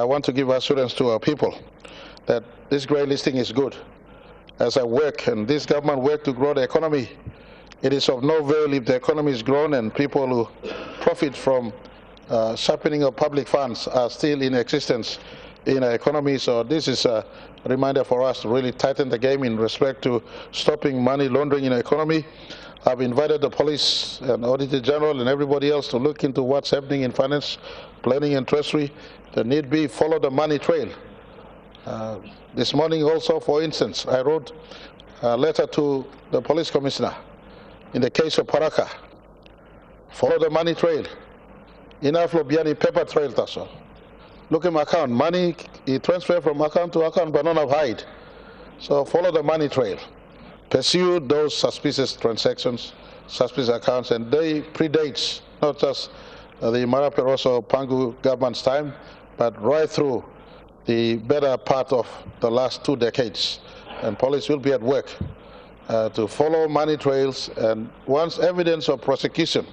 I want to give assurance to our people that this grey listing is good. As I work and this government work to grow the economy, it is of no avail if the economy is grown and people who profit from sharpening of public funds are still in existence in our economy. So this is a reminder for us to really tighten the game in respect to stopping money laundering in our economy. I've invited the police and Auditor General and everybody else to look into what's happening in finance, planning and treasury. The need be follow the money trail. This morning also, for instance, I wrote a letter to the police commissioner in the case of Paraka. Follow the money trail. Enough of biani paper trail taso. Look at my account. Money, it transfer from account to account, but not of hide. So follow the money trail. Pursue those suspicious transactions, suspicious accounts, and they predates not just the Marape also Pangu government's time, but right through the better part of the last 2 decades. And police will be at work to follow money trails, and once evidence of prosecution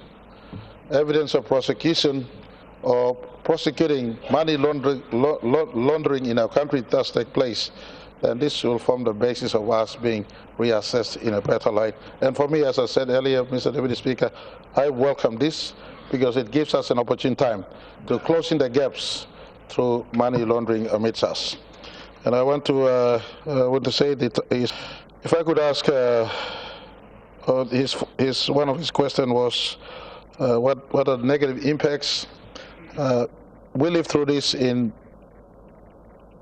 or prosecuting money laundering in our country does take place, then this will form the basis of us being reassessed in a better light. And for me, as I said earlier, Mr. Deputy Speaker, I welcome this because it gives us an opportune time to close in the gaps through money laundering amidst us. And I want to say that if I could ask, one of his questions was what are the negative impacts? We lived through this in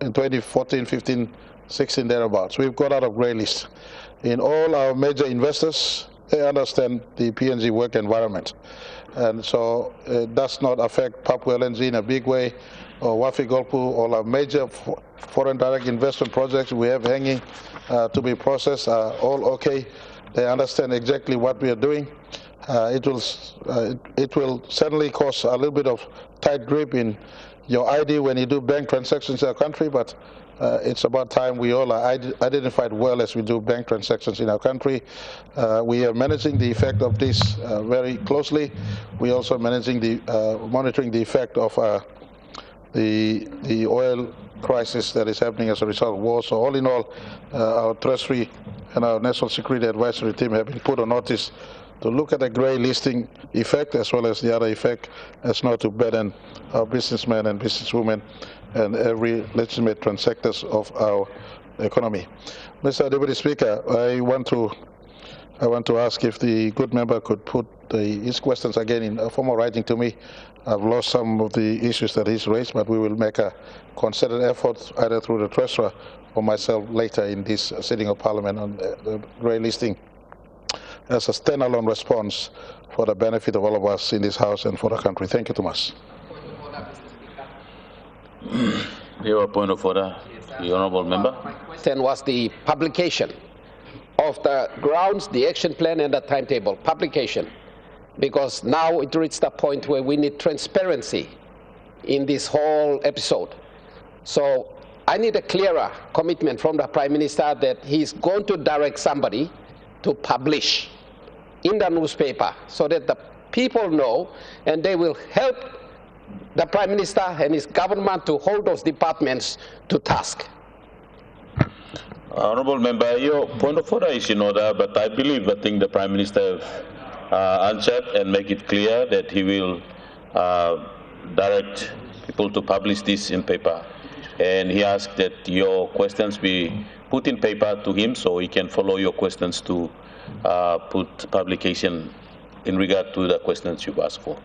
2014, 15, 16 thereabouts. We've got out of grey list. In all our major investors, they understand the PNG work environment. And so it does not affect Papua LNG in a big way, or Wafi Golpu, all our major foreign direct investment projects we have hanging to be processed are all okay. They understand exactly what we are doing. It will certainly cause a little bit of tight grip in your ID when you do bank transactions in our country, but it's about time we all are identified well as we do bank transactions in our country. We are managing the effect of this very closely. We are also managing monitoring the effect of the oil crisis that is happening as a result of war. So all in all, our Treasury and our National Security Advisory Team have been put on notice to look at the grey listing effect as well as the other effect as not to burden our businessmen and businesswomen and every legitimate transactors of our economy. Mr. Deputy Speaker, I want to ask if the good member could put his questions again in a formal writing to me. I've lost some of the issues that he's raised, but we will make a concerted effort either through the Treasurer or myself later in this sitting of Parliament on the grey listing as a standalone response for the benefit of all of us in this House and for the country. Thank you too much. Your point of order, the Honourable Member. My question was the publication of the grounds, the action plan and the timetable. Publication. Because now it reached the point where we need transparency in this whole episode. So I need a clearer commitment from the Prime Minister that he's going to direct somebody to publish in the newspaper so that the people know and they will help the Prime Minister and his government to hold those departments to task. Honourable Member, your point of order is in order, but I think the Prime Minister answered and make it clear that he will direct people to publish this in paper. And he asked that your questions be put in paper to him so he can follow your questions to put publication in regard to the questions you've asked for.